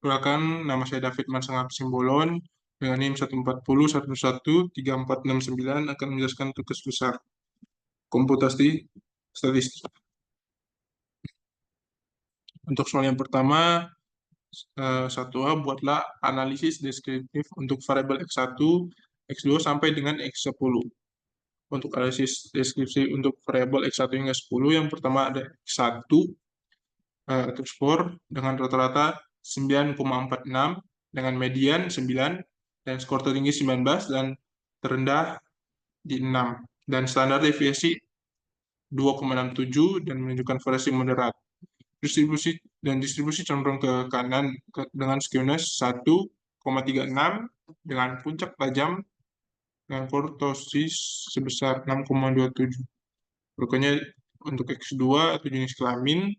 Perkenalkan, nama saya David Mansangap Simbolon dengan NIM 14011134669 akan menjelaskan tugas besar komputasi statistik. Untuk soal yang pertama, 1A, buatlah analisis deskriptif untuk variabel X1, X2 sampai dengan X10. Untuk analisis deskripsi untuk variabel X1 hingga 10, yang pertama ada X1 untuk skor dengan rata-rata 9,46 dengan median 9 dan skor tertinggi 19 dan terendah di 6 dan standar deviasi 2,67 dan menunjukkan variasi moderat. Distribusi cenderung ke kanan dengan skewness 1,36 dengan puncak tajam dengan kurtosis sebesar 6,27. Berikutnya untuk X2 atau jenis kelamin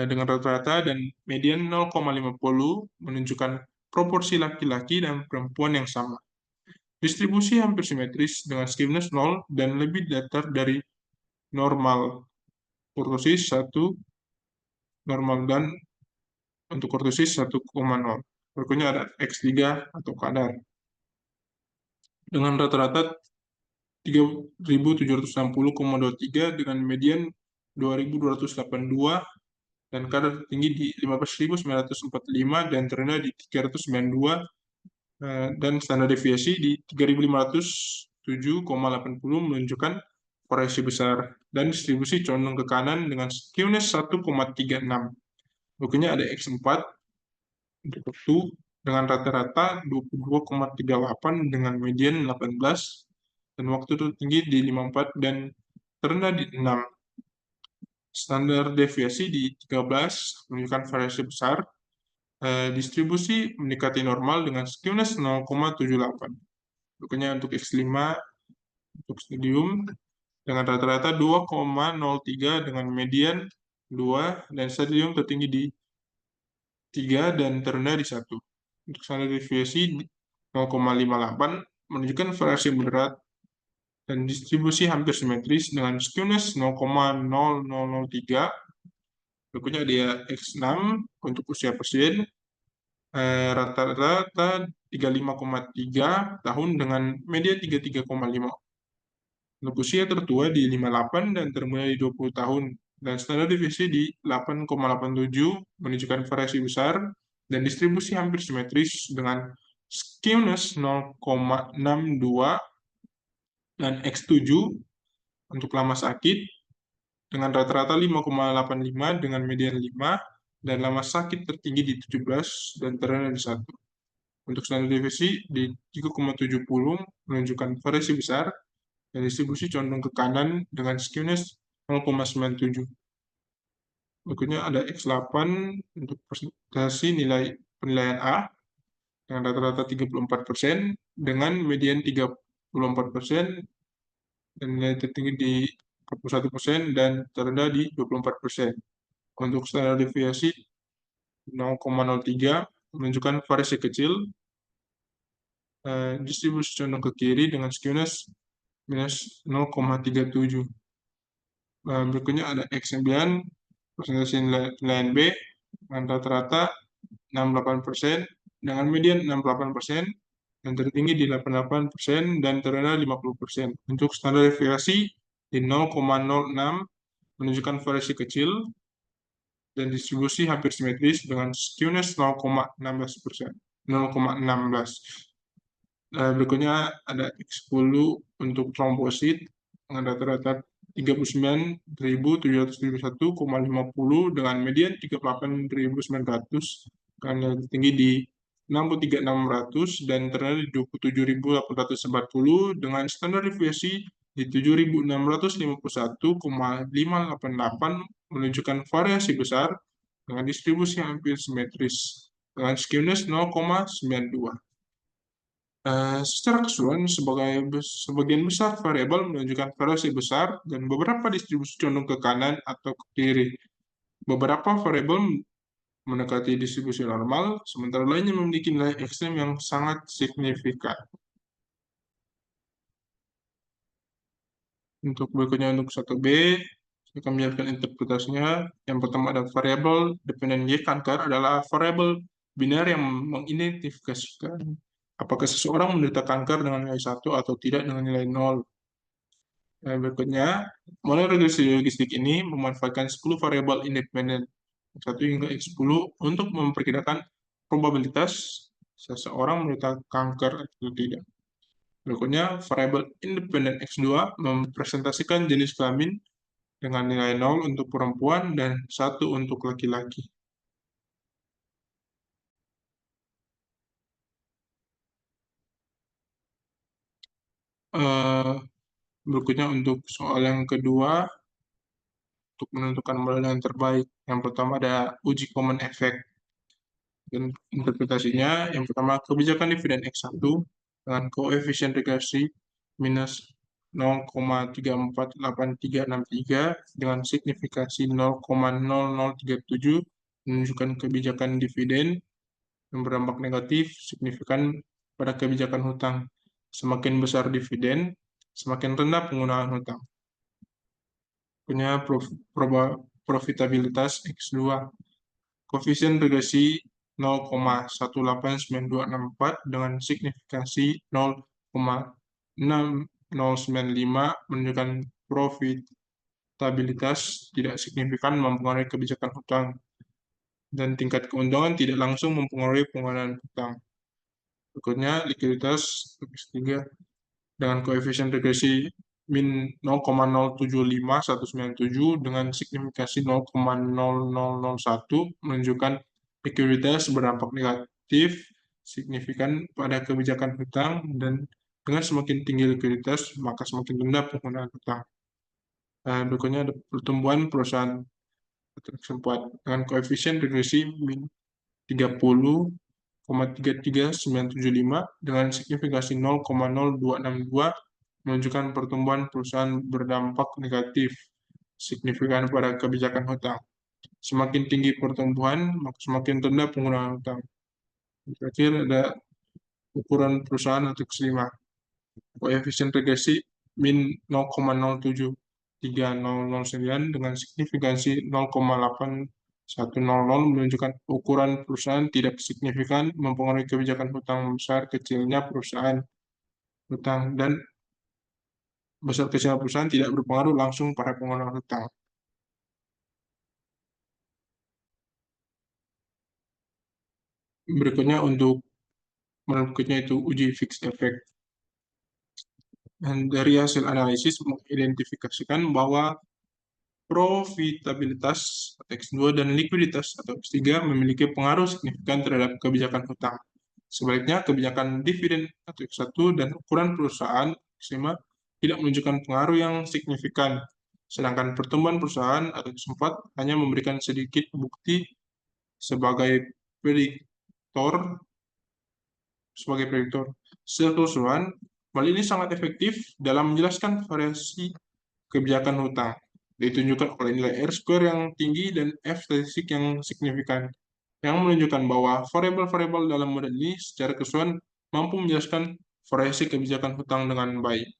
dengan rata-rata dan median 0,50 menunjukkan proporsi laki-laki dan perempuan yang sama. Distribusi hampir simetris dengan skewness 0 dan lebih datar dari normal. Kurtosis 1 normal dan untuk kurtosis 1,0. Berikutnya ada X3 atau kadar. Dengan rata-rata 3.760,23 dengan median 2.282 dan kadar tertinggi di 15.945 dan terendah di 392 dan standar deviasi di 3.507,80 menunjukkan variasi besar dan distribusi condong ke kanan dengan skewness 1,36. Berikutnya ada X4 untuk waktu dengan rata-rata 22,38 dengan median 18 dan waktu tertinggi di 54 dan terendah di 6. Standar deviasi di 13 menunjukkan variasi besar. Distribusi mendekati normal dengan skewness 0,78. Berikutnya untuk X5 untuk stadium dengan rata-rata 2,03 dengan median 2 dan stadium tertinggi di 3 dan terendah di 1. Untuk standar deviasi 0,58 menunjukkan variasi moderat dan distribusi hampir simetris dengan skewness 0,0003. Berikutnya dia X6 untuk usia presiden rata-rata 35,3 tahun dengan media 33,5. Untuk usia tertua di 58 dan termuda di 20 tahun dan standar deviasi di 8,87 menunjukkan variasi besar dan distribusi hampir simetris dengan skewness 0,62 dan X7 untuk lama sakit dengan rata-rata 5,85 dengan median 5 dan lama sakit tertinggi di 17 dan terendah di 1. Untuk standar deviasi di 3,70 menunjukkan variasi besar dan distribusi condong ke kanan dengan skewness 0,97. Berikutnya ada X8 untuk presentasi penilaian A dengan rata-rata 34% dengan median 34% dan nilai tertinggi di 41% dan terendah di 24%. Untuk standar deviasi 0,03 menunjukkan variasi kecil. Distribusi condong ke kiri dengan skewness minus 0,37. Berikutnya ada X9 presentasi penilaian B dengan rata-rata 68% dengan median 68% dan tertinggi di 88% dan terendah 50%. Untuk standar deviasi di 0,06 menunjukkan variasi kecil dan distribusi hampir simetris dengan skewness 0,16%. 0,16. Berikutnya ada X10 untuk trombosit dengan rata-rata 39.771,50 dengan median 38.900 karena tinggi di 63.600 dan terendah di 27.840 dengan standar deviasi di 7.651,588 menunjukkan variasi besar dengan distribusi hampir simetris dengan skewness 0,92. Secara keseluruhan, sebagian besar variabel menunjukkan variasi besar dan beberapa distribusi condong ke kanan atau ke kiri. Beberapa variabel mendekati distribusi normal, sementara lainnya memiliki nilai ekstrem yang sangat signifikan. Untuk berikutnya untuk 1B, saya akan menjelaskan interpretasinya. Yang pertama ada variabel dependen Y kanker adalah variabel biner yang mengidentifikasikan apakah seseorang menderita kanker dengan nilai 1 atau tidak dengan nilai 0. Nah, berikutnya, model regresi logistik ini memanfaatkan 10 variabel independen, 1 hingga X10, untuk memperkirakan probabilitas seseorang menderita kanker atau tidak. Berikutnya, variabel independen X2 mempresentasikan jenis kelamin dengan nilai 0 untuk perempuan dan 1 untuk laki-laki. Eh, Berikutnya untuk soal yang kedua, untuk menentukan model yang terbaik. Yang pertama ada uji common effect. Dan interpretasinya, yang pertama, kebijakan dividen X1 dengan koefisien regresi minus 0,348363 dengan signifikasi 0,0037 menunjukkan kebijakan dividen yang berdampak negatif signifikan pada kebijakan hutang. Semakin besar dividen, semakin rendah penggunaan hutang. Punya profitabilitas X2. Koefisien regresi 0,189264 dengan signifikasi 0,6095 menunjukkan profitabilitas tidak signifikan mempengaruhi kebijakan hutang, dan tingkat keuntungan tidak langsung mempengaruhi penggunaan hutang. Berikutnya, likuiditas tiga dengan koefisien regresi min 0,075197 dengan signifikasi 0,0001 menunjukkan likuiditas berdampak negatif signifikan pada kebijakan hutang, dan dengan semakin tinggi likuiditas maka semakin rendah penggunaan hutang. Berikutnya ada pertumbuhan perusahaan tersempat dengan koefisien regresi min 30,33975 dengan signifikasi 0,0262 menunjukkan pertumbuhan perusahaan berdampak negatif signifikan pada kebijakan hutang. Semakin tinggi pertumbuhan, maka semakin rendah penggunaan hutang. Terakhir ada ukuran perusahaan atau kelima. Koefisien regresi min 0,073009 dengan signifikansi 0,8100 menunjukkan ukuran perusahaan tidak signifikan mempengaruhi kebijakan hutang. Besar kecilnya perusahaan hutang dan besar kecilnya perusahaan tidak berpengaruh langsung pada penggunaan hutang. Berikutnya untuk berikutnya itu uji fixed effect. Dan dari hasil analisis mengidentifikasikan bahwa profitabilitas X2 dan likuiditas atau X3 memiliki pengaruh signifikan terhadap kebijakan hutang. Sebaliknya, kebijakan dividen atau X1 dan ukuran perusahaan X5 tidak menunjukkan pengaruh yang signifikan, sedangkan pertumbuhan perusahaan atau X4 hanya memberikan sedikit bukti sebagai prediktor sebagai prediktor. Secara keseluruhan, hal ini sangat efektif dalam menjelaskan variasi kebijakan hutang, ditunjukkan oleh nilai R-square yang tinggi dan F statistik yang signifikan, yang menunjukkan bahwa variabel-variabel dalam model ini secara keseluruhan mampu menjelaskan variasi kebijakan hutang dengan baik.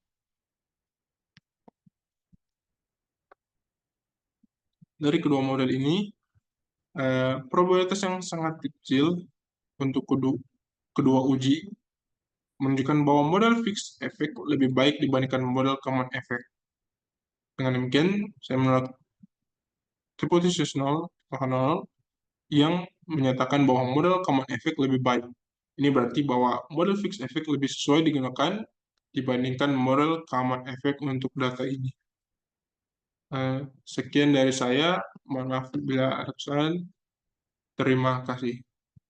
Dari kedua model ini, probabilitas yang sangat kecil untuk kedua uji menunjukkan bahwa model fixed effect lebih baik dibandingkan model common effect. Dengan demikian, saya menolak hipotesis nol yang menyatakan bahwa model common effect lebih baik. Ini berarti bahwa model fixed effect lebih sesuai digunakan dibandingkan model common effect untuk data ini. Sekian dari saya. Mohon maaf bila ada kesalahan. Terima kasih.